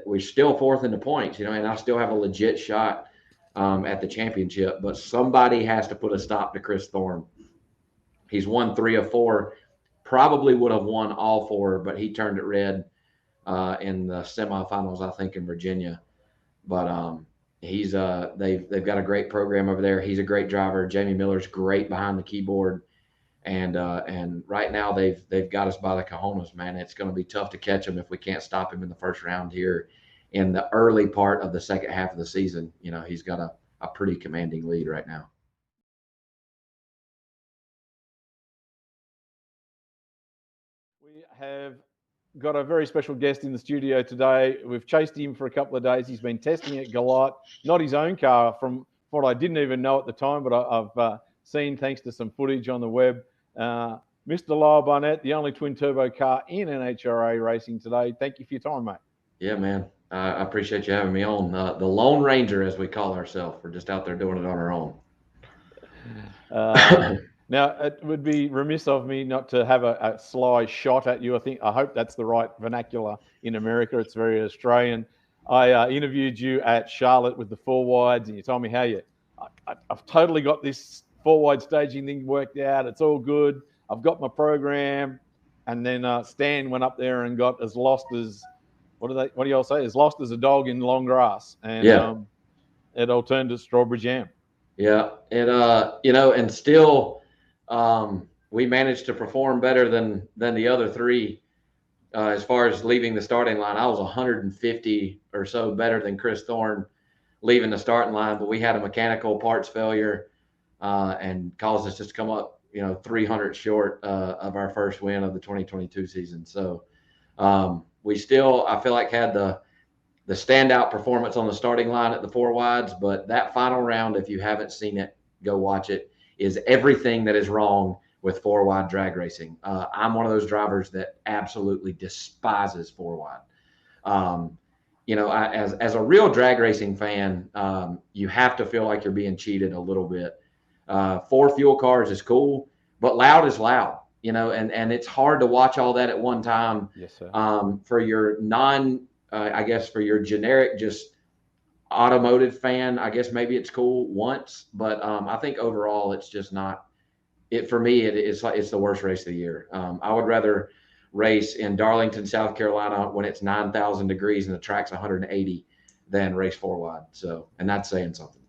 we're still fourth in the points, and I still have a legit shot at the championship. But somebody has to put a stop to Chris Thorne. He's won 3 of 4. Probably would have won all 4, but he turned it red in the semifinals, I think, in Virginia. But he's they've got a great program over there. He's a great driver. Jamie Miller's great behind the keyboard, and right now they've got us by the cojones, man. It's going to be tough to catch him if we can't stop him in the first round here in the early part of the second half of the season. He's got a pretty commanding lead right now. We have got a very special guest in the studio today. We've chased him for a couple of days. He's been testing at Galot, not his own car, from what I didn't even know at the time, but I've seen thanks to some footage on the web. Mr. Lyle Barnett, the only twin turbo car in NHRA racing today. Thank you for your time, mate. Yeah, man. I appreciate you having me on. The Lone Ranger, as we call ourselves. We're just out there doing it on our own. Now, it would be remiss of me not to have a sly shot at you. I hope that's the right vernacular in America. It's very Australian. I interviewed you at Charlotte with the 4 wides, and you told me how I've totally got this 4 wide staging thing worked out. It's all good. I've got my program. And then Stan went up there and got as lost as, what do y'all say? As lost as a dog in long grass. And it all turned to strawberry jam. Yeah. And, and still, we managed to perform better than the other 3 as far as leaving the starting line. I was 150 or so better than Chris Thorne leaving the starting line, but we had a mechanical parts failure and caused us just to come up 300 short of our first win of the 2022 season. So we still, I feel like, had the standout performance on the starting line at the 4 wides, but that final round, if you haven't seen it, go watch it, is everything that is wrong with 4 wide drag racing. I'm one of those drivers that absolutely despises 4 wide. As a real drag racing fan, you have to feel like you're being cheated a little bit. 4 fuel cars is cool, but loud is loud, and it's hard to watch all that at one time. Yes, sir. For your for your generic, just automotive fan, I guess maybe it's cool once, but I think overall it's just not it for me. It's the worst race of the year. I would rather race in Darlington, South Carolina when it's 9,000 degrees and the track's 180 than race 4 wide. So, and that's saying something.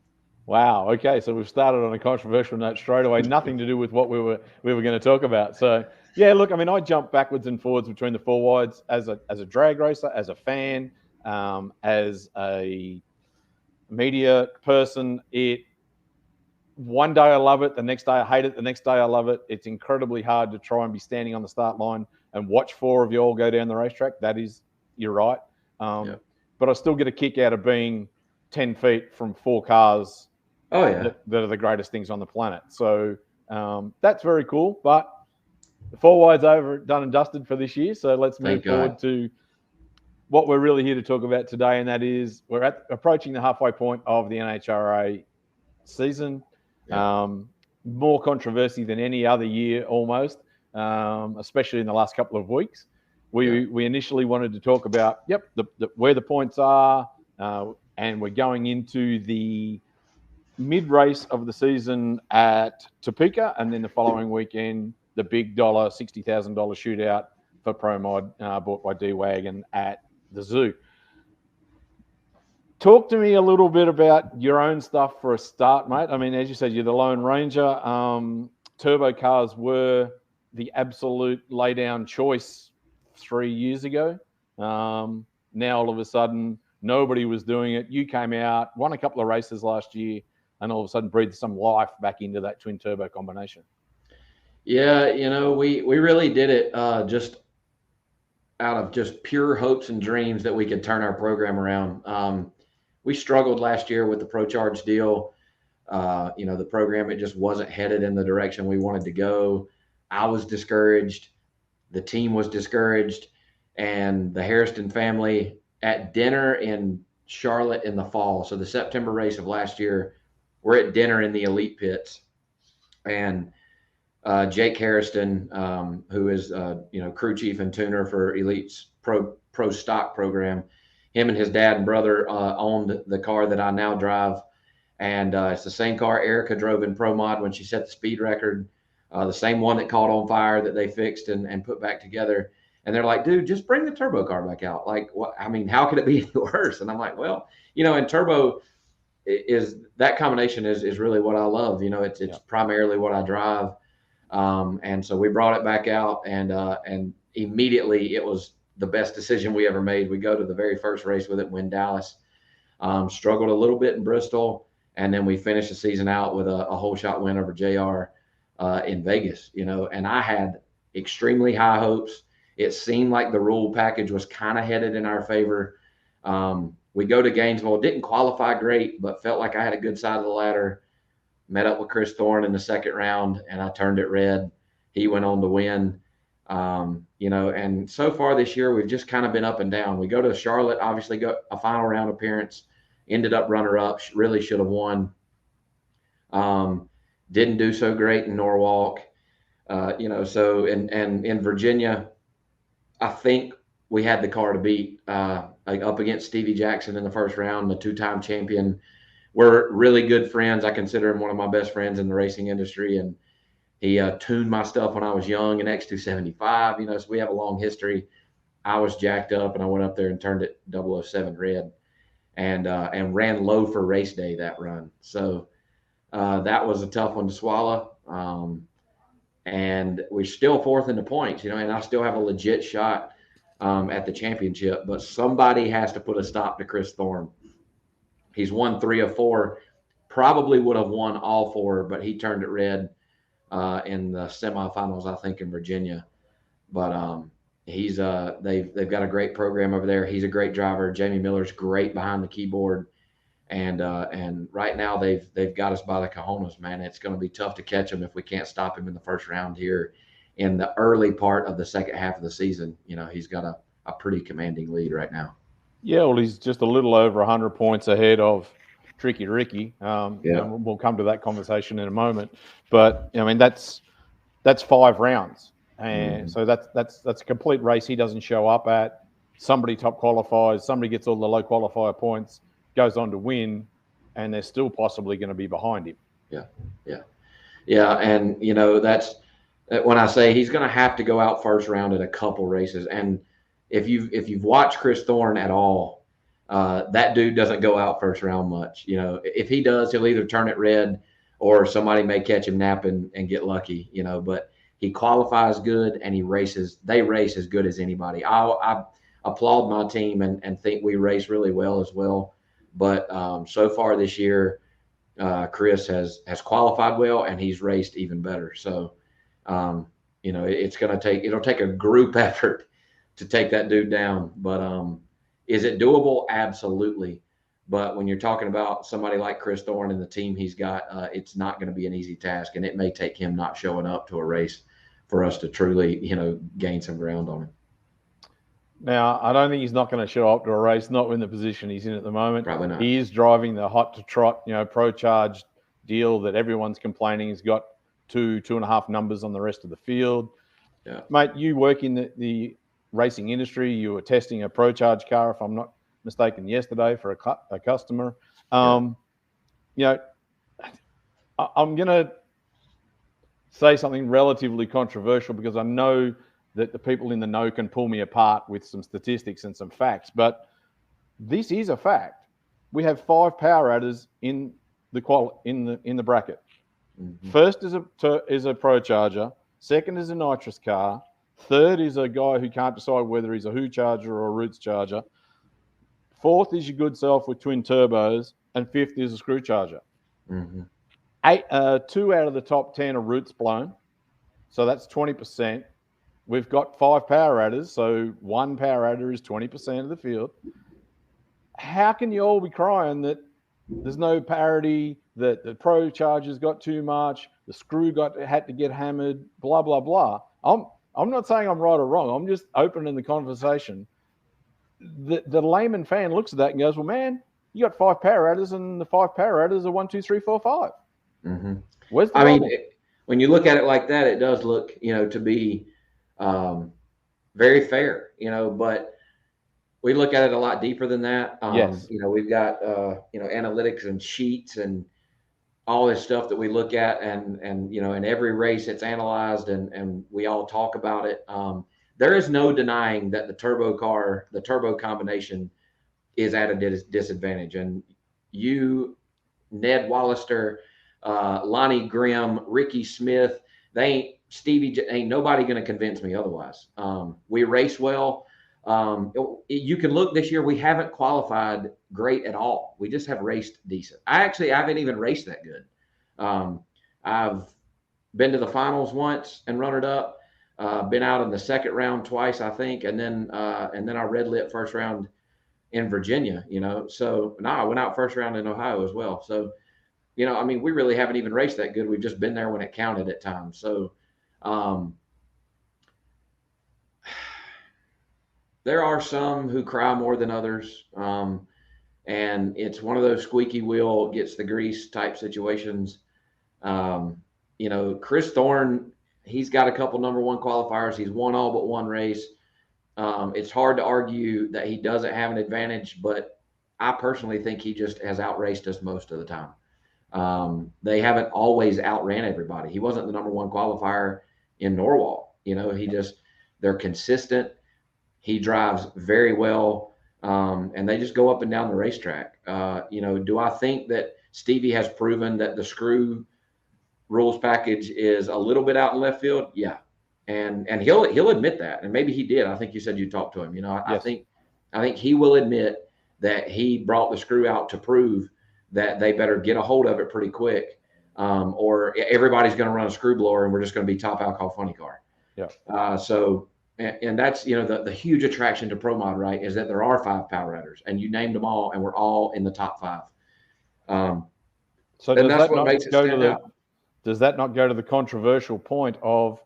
Wow. Okay. So we've started on a controversial note straight away. Nothing to do with what we were going to talk about. So yeah, look, I mean, I jump backwards and forwards between the 4 wides as a drag racer, as a fan, as a media person. One day I love it, the next day I hate it, the next day I love it. It's incredibly hard to try and be standing on the start line and watch 4 of you all go down the racetrack. You're right. But I still get a kick out of being 10 feet from 4 cars that are the greatest things on the planet. So that's very cool. But the 4 wide's over, done and dusted for this year. So let's move forward to what we're really here to talk about today, and that is we're approaching the halfway point of the NHRA season. More controversy than any other year almost, especially in the last couple of weeks. We initially wanted to talk about where the points are, and we're going into the mid-race of the season at Topeka, and then the following weekend, the big $60,000 shootout for Pro Mod bought by D-Wagon at the zoo. Talk to me a little bit about your own stuff for a start, mate. I mean, as you said, you're the Lone Ranger. Turbo cars were the absolute lay-down choice 3 years ago. Now, all of a sudden, nobody was doing it. You came out, won a couple of races last year, and all of a sudden breathed some life back into that twin turbo combination. Yeah, we really did it just out of just pure hopes and dreams that we could turn our program around. We struggled last year with the ProCharge deal. The program, it just wasn't headed in the direction we wanted to go. I was discouraged. The team was discouraged. And the Hairston family at dinner in Charlotte in the fall. So the September race of last year, we're at dinner in the Elite pits. And Jake Hairston, who is crew chief and tuner for Elite's pro stock program, him and his dad and brother owned the car that I now drive. And it's the same car Erica drove in Pro Mod when she set the speed record, the same one that caught on fire that they fixed and put back together. And they're like, dude, just bring the turbo car back out. Like, what? I mean, how could it be any worse? And I'm like, well, and turbo is that combination is really what I love. It's primarily what I drive. And so we brought it back out, and immediately it was the best decision we ever made. We go to the very first race with it, win Dallas. Struggled a little bit in Bristol. And then we finished the season out with a whole shot win over JR in Vegas, and I had extremely high hopes. It seemed like the rule package was kind of headed in our favor. We go to Gainesville, didn't qualify great, but felt like I had a good side of the ladder. Met up with Chris Thorne in the second round, and I turned it red. He went on to win. And so far this year, we've just kind of been up and down. We go to Charlotte, obviously got a final round appearance. Ended up runner-up, really should have won. Didn't do so great in Norwalk. So in Virginia, I think we had the car to beat, like up against Stevie Jackson in the first round, the two-time champion. We're really good friends. I consider him one of my best friends in the racing industry, and he tuned my stuff when I was young in X275, so we have a long history. I was jacked up, and I went up there and turned it 007 red. And ran low for race day that run. So that was a tough one to swallow. And we're still fourth in the points, and I still have a legit shot at the championship. But somebody has to put a stop to Chris Thorne. He's won 3 of 4, probably would have won all 4, but he turned it red in the semifinals, I think, in Virginia. But he's they've got a great program over there. He's a great driver. Jamie Miller's great behind the keyboard, and right now they've got us by the cojones, man. It's going to be tough to catch him if we can't stop him in the first round here in the early part of the second half of the season. He's got a pretty commanding lead right now. Yeah, well, he's just a little over 100 points ahead of Tricky Ricky. And we'll come to that conversation in a moment. But I mean, that's 5 rounds. And so that's a complete race he doesn't show up at. Somebody top qualifies, somebody gets all the low qualifier points, goes on to win, and they're still possibly going to be behind him. Yeah. And that's when I say he's going to have to go out first round at a couple races. And if you've watched Chris Thorne at all, that dude doesn't go out first round much. If he does, he'll either turn it red or somebody may catch him napping and get lucky. But he qualifies good, and they race as good as anybody. I applaud my team and think we race really well as well. But so far this year, Chris has qualified well, and he's raced even better. So, it'll take a group effort to take that dude down. But is it doable? Absolutely. But when you're talking about somebody like Chris Thorne and the team he's got, it's not going to be an easy task, and it may take him not showing up to a race for us to truly, gain some ground on him. Now, I don't think he's not going to show up to a race, not in the position he's in at the moment. Probably not. He is driving the hot to trot, Pro Charge deal that everyone's complaining has got 2.5 numbers on the rest of the field. Yeah. Mate, you work in the racing industry. You were testing a Pro Charge car, if I'm not mistaken, yesterday for a customer. I'm going to say something relatively controversial because I know that the people in the know can pull me apart with some statistics and some facts, but this is a fact. We have 5 power adders in the bracket. Mm-hmm. First is a Pro Charger. Second is a nitrous car. Third is a guy who can't decide whether he's a Who Charger or a Roots Charger. Fourth is your good self with twin turbos, and fifth is a Screw Charger. Mm-hmm. 2 out of the top 10 are Roots blown, so that's 20%. We've got 5 power adders, so 1 power adder is 20% of the field. How can you all be crying that there's no parity, that the Pro Chargers got too much, the Screw had to get hammered, blah, blah, blah? I'm not saying I'm right or wrong. I'm just opening the conversation. The layman fan looks at that and goes, well, man, you got 5 power adders, and the 5 power adders are 1, 2, 3, 4, 5. Mm-hmm. Where's the problem? When you look at it like that, it does look, to be very fair, but we look at it a lot deeper than that. Yes. We've got analytics and sheets and all this stuff that we look at, and in every race it's analyzed, and we all talk about it. There is no denying that the turbo combination is at a disadvantage. And you, Ned Wallister, Lonnie Grimm, Ricky Smith, Stevie ain't nobody going to convince me otherwise. We race well. You can look this year, we haven't qualified great at all. We just have raced decent. I haven't even raced that good. I've been to the finals once and run it up. Been out in the second round twice, I think, and then I red lit first round in Virginia. So I went out first round in Ohio as well. So we really haven't even raced that good. We've just been there when it counted at times. So there are some who cry more than others. And it's one of those squeaky wheel gets the grease type situations. Chris Thorne, he's got a couple number one qualifiers. He's won all but one race. It's hard to argue that he doesn't have an advantage, but I personally think he just has outraced us most of the time. They haven't always outran everybody. He wasn't the number one qualifier in Norwalk. They're consistent. He drives very well, and they just go up and down the racetrack. Do I think that Stevie has proven that the screw rules package is a little bit out in left field? Yeah. And he'll admit that. And maybe he did. I think you said you talked to him. Yes. I think he will admit that he brought the screw out to prove that they better get a hold of it pretty quick, or everybody's going to run a screw blower and we're just going to be top alcohol funny car. Yeah. And that's, the huge attraction to Pro Mod, right, is that there are 5 power adders, and you named them all, and we're all in the top 5. So does that not go to the, does that not go to the controversial point of,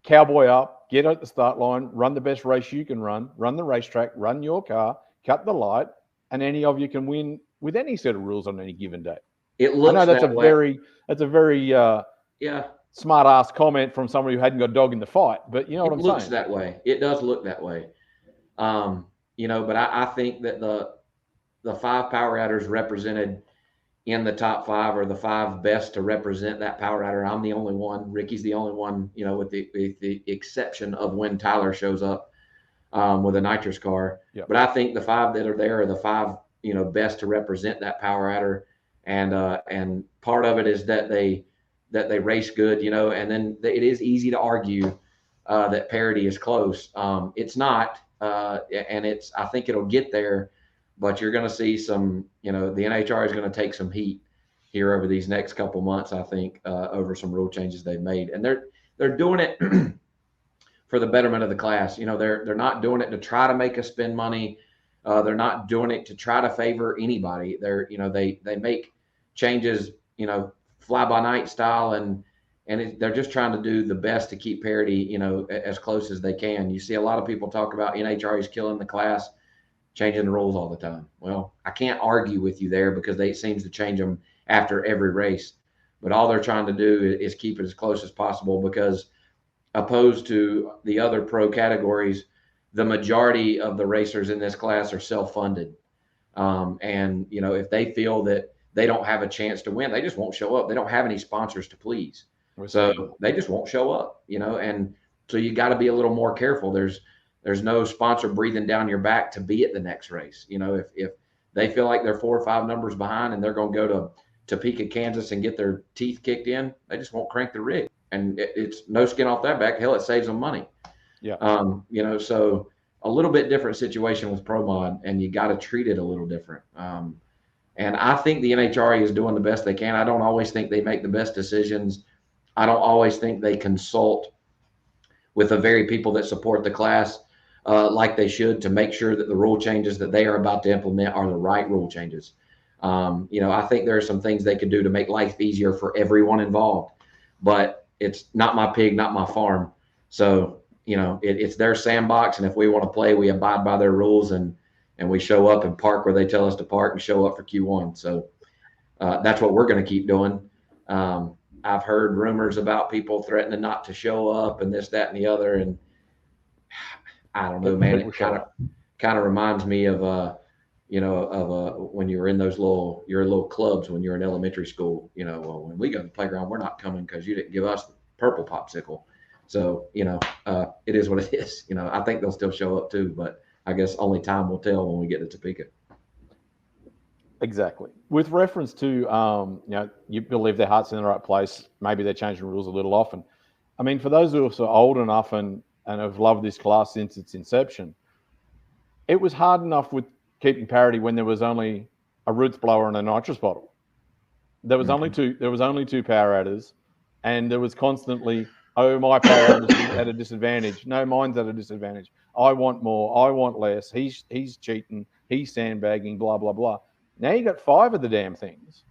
cowboy up, get at the start line, run the best race you can run the racetrack, run your car, cut the light, and any of you can win with any set of rules on any given day? It looks I know that's that a very smart ass comment from somebody who hadn't got a dog in the fight, but you know what I'm saying? It looks that way. It does look that way. But I think that the 5 power adders represented in the top 5 are the 5 best to represent that power adder. I'm the only one. Ricky's the only one, with the exception of when Tyler shows up with a nitrous car. Yeah. But I think the 5 that are there are the 5, best to represent that power adder. And part of it is that they race good, and then it is easy to argue that parity is close. It's not, and I think it'll get there, but you're going to see some, the NHR is going to take some heat here over these next couple months, I think, over some rule changes they've made. And they're doing it for the betterment of the class. They're not doing it to try to make us spend money. They're not doing it to try to favor anybody. They make changes, fly by night style, and they're just trying to do the best to keep parity, as close as they can. You see a lot of people talk about NHRA's killing the class, changing the rules all the time. Well, I can't argue with you there because it seems to change them after every race. But all they're trying to do is keep it as close as possible, because opposed to the other pro categories, the majority of the racers in this class are self-funded. And, if they feel that they don't have a chance to win, they just won't show up. They don't have any sponsors to please. So they just won't show up, and so you got to be a little more careful. There's no sponsor breathing down your back to be at the next race. If they feel like they're 4 or 5 numbers behind and they're going to go to Topeka, Kansas and get their teeth kicked in, they just won't crank the rig. And it's no skin off that back. Hell, it saves them money. Yeah. So a little bit different situation with Pro Mod, and you got to treat it a little different. And I think the NHRA is doing the best they can. I don't always think they make the best decisions. I don't always think they consult with the very people that support the class like they should, to make sure that the rule changes that they are about to implement are the right rule changes. I think there are some things they could do to make life easier for everyone involved, but it's not my pig, not my farm. So, it's their sandbox. And if we want to play, we abide by their rules, and we show up and park where they tell us to park and show up for Q1. So that's what we're going to keep doing. I've heard rumors about people threatening not to show up and this, that, and the other. And I don't know, man. It People show up. kind of reminds me of when you were in those your little clubs when you're in elementary school. Well, when we go to the playground, we're not coming because you didn't give us the purple popsicle. So it is what it is. I think they'll still show up too, but I guess only time will tell when we get to Topeka. Exactly. With reference to, you believe their heart's in the right place. Maybe they're changing rules a little often. I mean, for those who are old enough and have loved this class since its inception, it was hard enough with keeping parity when there was only a roots blower and a nitrous bottle. There was only two. There was only two power adders, and there was constantly, oh, my power adder's at a disadvantage. No, mine's at a disadvantage. I want more. I want less. He's cheating. He's sandbagging. Blah blah blah. Now you got 5 of the damn things.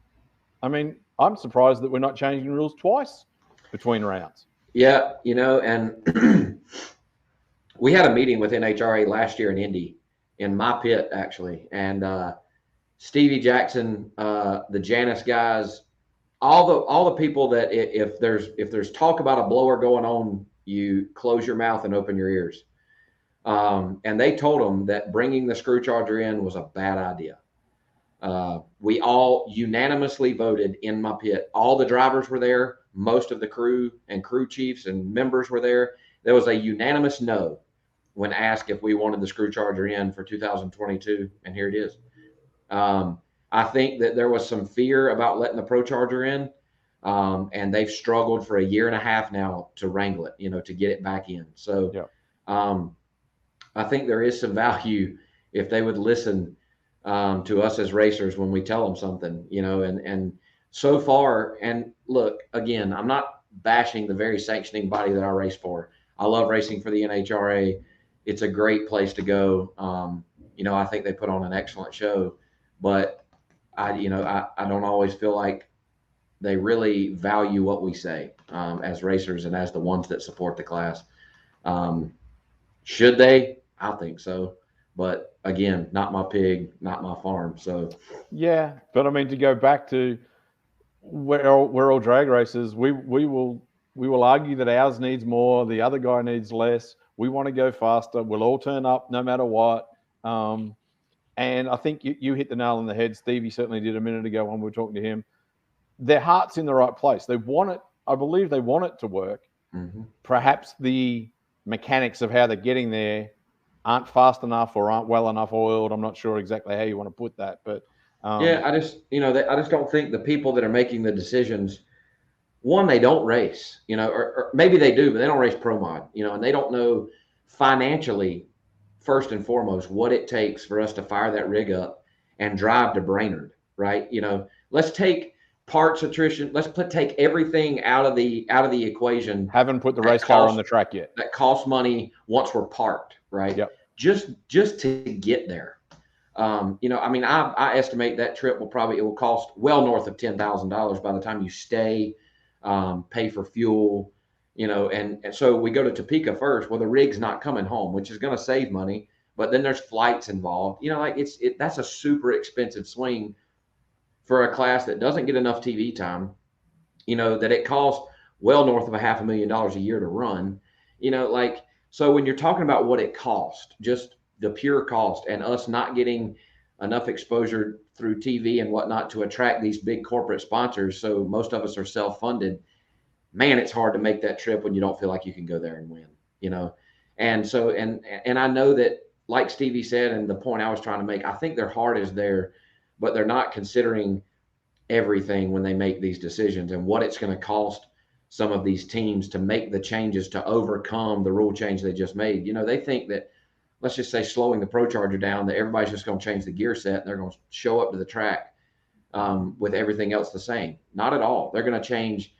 I mean, I'm surprised that we're not changing rules twice between rounds. Yeah, and we had a meeting with NHRA last year in Indy, in my pit actually, and Stevie Jackson, the Janus guys, all the people that if there's talk about a blower going on, you close your mouth and open your ears. And they told them that bringing the screw charger in was a bad idea. We all unanimously voted in my pit. All the drivers were there. Most of the crew and crew chiefs and members were there. There was a unanimous no when asked if we wanted the screw charger in for 2022, and here it is. I think that there was some fear about letting the Pro Charger in, and they've struggled for a year and a half now to wrangle it, to get it back in. So I think there is some value if they would listen to us as racers when we tell them something, and so far, and look, again, I'm not bashing the very sanctioning body that I race for. I love racing for the NHRA. It's a great place to go. I think they put on an excellent show, but I don't always feel like they really value what we say as racers and as the ones that support the class. Should they? I think so. But again, not my pig, not my farm. So yeah, but I mean, to go back to we're all drag racers. We will argue that ours needs more, the other guy needs less. We want to go faster. We'll all turn up no matter what. And I think you hit the nail on the head. Stevie certainly did a minute ago when we were talking to him. Their heart's in the right place. They want it. I believe they want it to work. Mm-hmm. Perhaps the mechanics of how they're getting there aren't fast enough or aren't well enough oiled. I'm not sure exactly how you want to put that, but I just don't think the people that are making the decisions, one, they don't race, or maybe they do, but they don't race pro mod, and they don't know financially, first and foremost, what it takes for us to fire that rig up and drive to Brainerd, right? Let's take parts attrition. Let's take everything out of the equation. Haven't put the race car on the track yet. That costs money once we're parked, right? Yep. Just to get there. I estimate that trip it will cost well north of $10,000 by the time you stay, pay for fuel, and so we go to Topeka first. Well, the rig's not coming home, which is going to save money, but then there's flights involved. That's a super expensive swing for a class that doesn't get enough TV time, that it costs well north of $500,000 a year to run, so when you're talking about what it cost, just the pure cost, and us not getting enough exposure through TV and whatnot to attract these big corporate sponsors, so most of us are self-funded, man, it's hard to make that trip when you don't feel like you can go there and win, And so, and I know that, like Stevie said, and the point I was trying to make, I think their heart is there, but they're not considering everything when they make these decisions and what it's going to cost some of these teams to make the changes to overcome the rule change they just made. They think that, let's just say, slowing the Pro Charger down, that everybody's just going to change the gear set and they're going to show up to the track with everything else the same. Not at all. They're going to change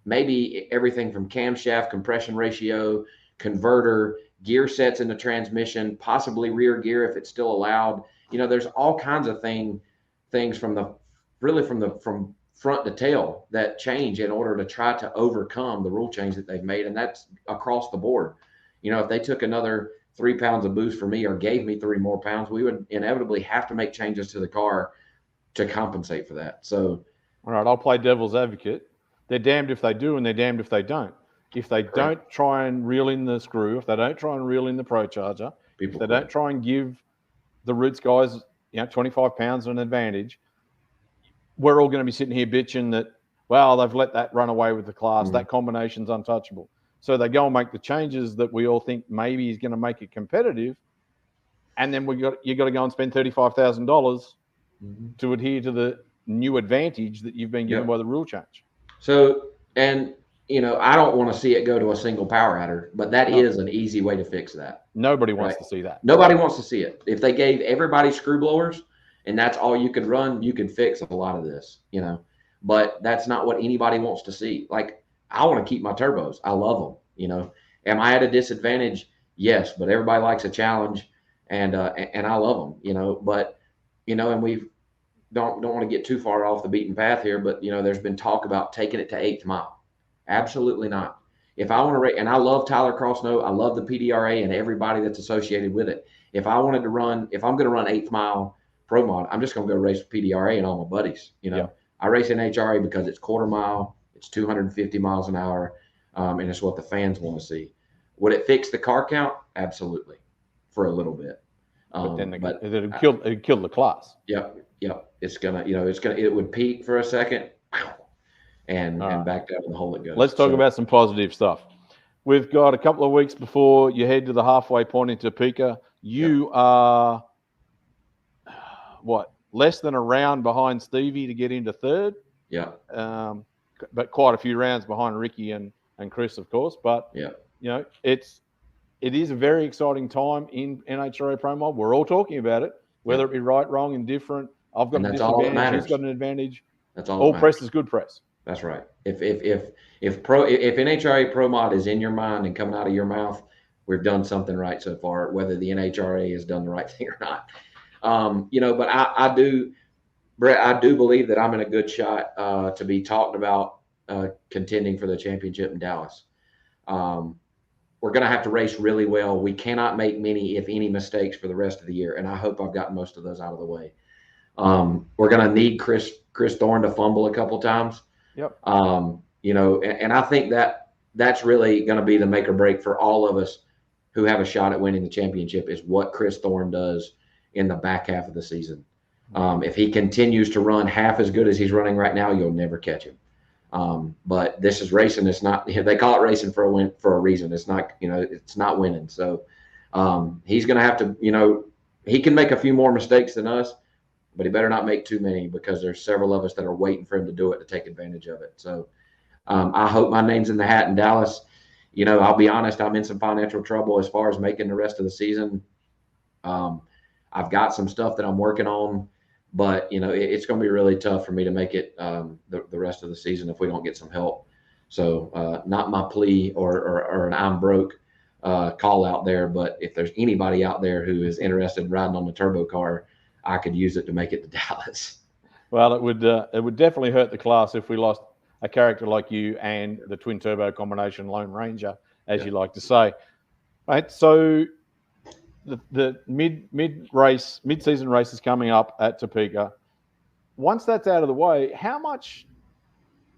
maybe everything from camshaft, compression ratio, converter, gear sets in the transmission, possibly rear gear if it's still allowed. There's all kinds of things from front to tail that change in order to try to overcome the rule change that they've made. And that's across the board. If they took another 3 pounds of boost for me or gave me 3 more pounds, we would inevitably have to make changes to the car to compensate for that. So, all right, I'll play devil's advocate. They're damned if they do and they're damned if they don't. if they don't try and reel in the screw, if they don't try and reel in the Pro Charger, if they don't try and give the Roots guys, 25 pounds an advantage, we're all going to be sitting here bitching that, well, they've let that run away with the class. That combination's untouchable. So they go and make the changes that we all think maybe is going to make it competitive. And then you got to go and spend $35,000 to adhere to the new advantage that you've been given by the rule change. So, and I don't want to see it go to a single power adder, but that is an easy way to fix that. Nobody wants to see that. Nobody wants to see it. If they gave everybody screw blowers and that's all you could run, you could fix a lot of this, but that's not what anybody wants to see. Like, I want to keep my turbos. I love them. Am I at a disadvantage? Yes, but everybody likes a challenge, and I love them. But and we don't want to get too far off the beaten path here, but there's been talk about taking it to 8th mile. Absolutely not. If I want to rate, and I love Tyler Crossnoe, I love the PDRA and everybody that's associated with it. If I'm going to run 8th mile pro mod, I'm just going to go race with PDRA and all my buddies. I race in HRA because it's quarter mile, it's 250 miles an hour, and it's what the fans want to see. Would it fix the car count? Absolutely, for a little bit. But then it'd kill the class. Yep. It's gonna, it would peak for a second, and back down in the hole it goes. Let's talk about some positive stuff. We've got a couple of weeks before you head to the halfway point in Topeka. You are less than a round behind Stevie to get into 3rd. Yeah. But quite a few rounds behind Ricky and Chris, of course. But it is a very exciting time in NHRA Pro Mod. We're all talking about it, whether it be right, wrong, indifferent. I've got a disadvantage. He's got an advantage. That's all. All press is good press. That's right. If NHRA Pro Mod is in your mind and coming out of your mouth, we've done something right so far. Whether the NHRA has done the right thing or not, But I do, Brett. I do believe that I'm in a good shot to be talked about contending for the championship in Dallas. We're going to have to race really well. We cannot make many, if any, mistakes for the rest of the year, and I hope I've gotten most of those out of the way. We're going to need Chris Thorne to fumble a couple times. Yep. And I think that's really going to be the make or break for all of us who have a shot at winning the championship, is what Chris Thorne does in the back half of the season. If he continues to run half as good as he's running right now, you'll never catch him. But this is racing. It's not, they call it racing for a reason. It's not, it's not winning. So he's going to have to, he can make a few more mistakes than us, but he better not make too many, because there's several of us that are waiting for him to do it, to take advantage of it. So I hope my name's in the hat in Dallas. I'll be honest, I'm in some financial trouble as far as making the rest of the season. I've got some stuff that I'm working on, but it's going to be really tough for me to make it the rest of the season if we don't get some help. So not my plea or an I'm broke call out there, but if there's anybody out there who is interested in riding on the turbo car, I could use it to make it to Dallas. Well, it would definitely hurt the class if we lost a character like you and the twin turbo combination Lone Ranger, as you like to say. Right. So the mid-season race is coming up at Topeka. Once that's out of the way, how much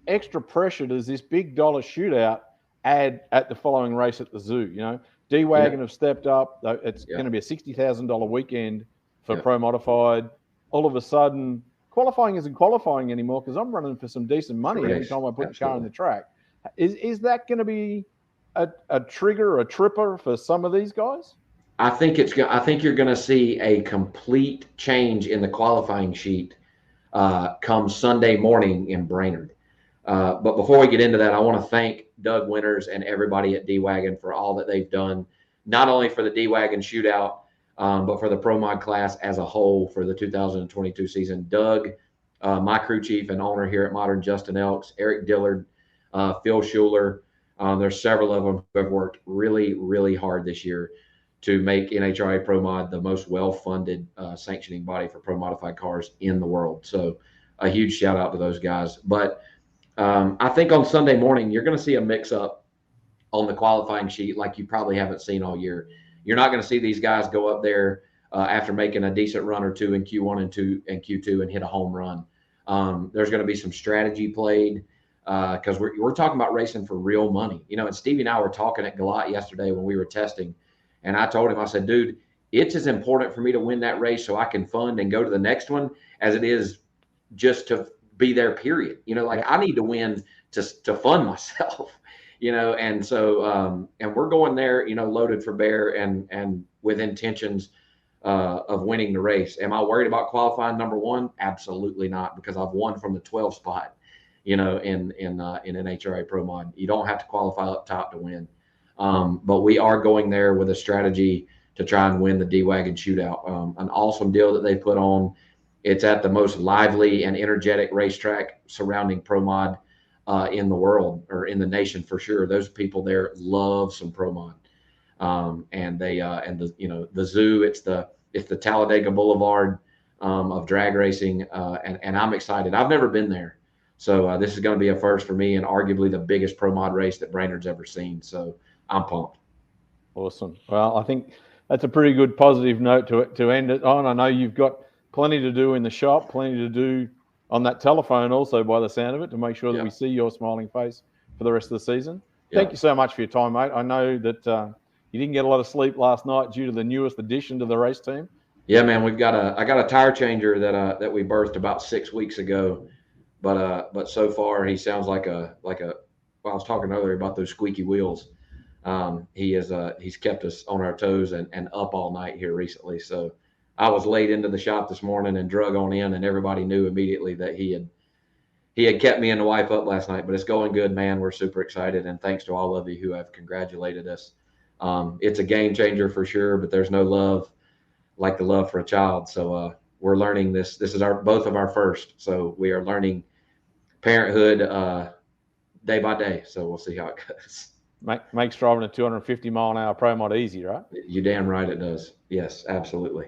extra pressure does this big dollar shootout add at the following race at the zoo? D-Wagon have stepped up. It's going to be a $60,000 weekend for Pro Modified. All of a sudden, qualifying isn't qualifying anymore, because I'm running for some decent money every time I put the car on the track. Is that going to be a trigger or a tripper for some of these guys? I think you're going to see a complete change in the qualifying sheet come Sunday morning in Brainerd. But before we get into that, I want to thank Doug Winters and everybody at D-Wagon for all that they've done, not only for the D-Wagon shootout, but for the Pro Mod class as a whole for the 2022 season. Doug, my crew chief and owner here at Modern, Justin Elks, Eric Dillard, Phil Schuler. There's several of them who have worked really, really hard this year to make NHRA Pro Mod the most well-funded sanctioning body for pro modified cars in the world. So a huge shout out to those guys. But I think on Sunday morning, you're going to see a mix-up on the qualifying sheet like you probably haven't seen all year. You're not going to see these guys go up there after making a decent run or two in Q1 and Q2 and hit a home run. There's going to be some strategy played. because we're talking about racing for real money, and Stevie and I were talking at Galat yesterday when we were testing, and I told him, I said, dude, it's as important for me to win that race so I can fund and go to the next one as it is just to be there, period. I need to win to fund myself, and so and we're going there, loaded for bear and with intentions of winning the race. Am I worried about qualifying number one? Absolutely not, because I've won from the 12 spot, in NHRA Pro Mod. You don't have to qualify up top to win. But we are going there with a strategy to try and win the D-Wagon shootout. An awesome deal that they put on. It's at the most lively and energetic racetrack surrounding Pro Mod in the world, or in the nation for sure. Those people there love some Pro Mod. And they and the zoo, it's the Talladega Boulevard of drag racing, and I'm excited. I've never been there. So this is going to be a first for me, and arguably the biggest Pro Mod race that Brainerd's ever seen. So I'm pumped. Awesome. Well, I think that's a pretty good positive note to end it on. I know you've got plenty to do in the shop, plenty to do on that telephone also, by the sound of it, to make sure that we see your smiling face for the rest of the season. Thank you so much for your time, mate. I know that you didn't get a lot of sleep last night due to the newest addition to the race team. Yeah, man, I got a tire changer that we birthed about 6 weeks ago. But so far he sounds like a well, I was talking earlier about those squeaky wheels. He's kept us on our toes and up all night here recently. So I was late into the shop this morning and drug on in, and everybody knew immediately that he had kept me and the wife up last night. But it's going good, man. We're super excited, and thanks to all of you who have congratulated us. It's a game changer for sure, but there's no love like the love for a child. So we're learning this. This is both of our first. So we are learning parenthood day by day. So we'll see how it goes. Makes driving a 250-mile-an-hour Pro Mod easy, right? You damn right it does. Yes, absolutely.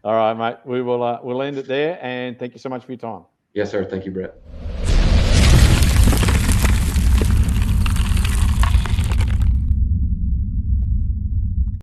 All right, mate. We'll end it there, and thank you so much for your time. Yes, sir. Thank you, Brett.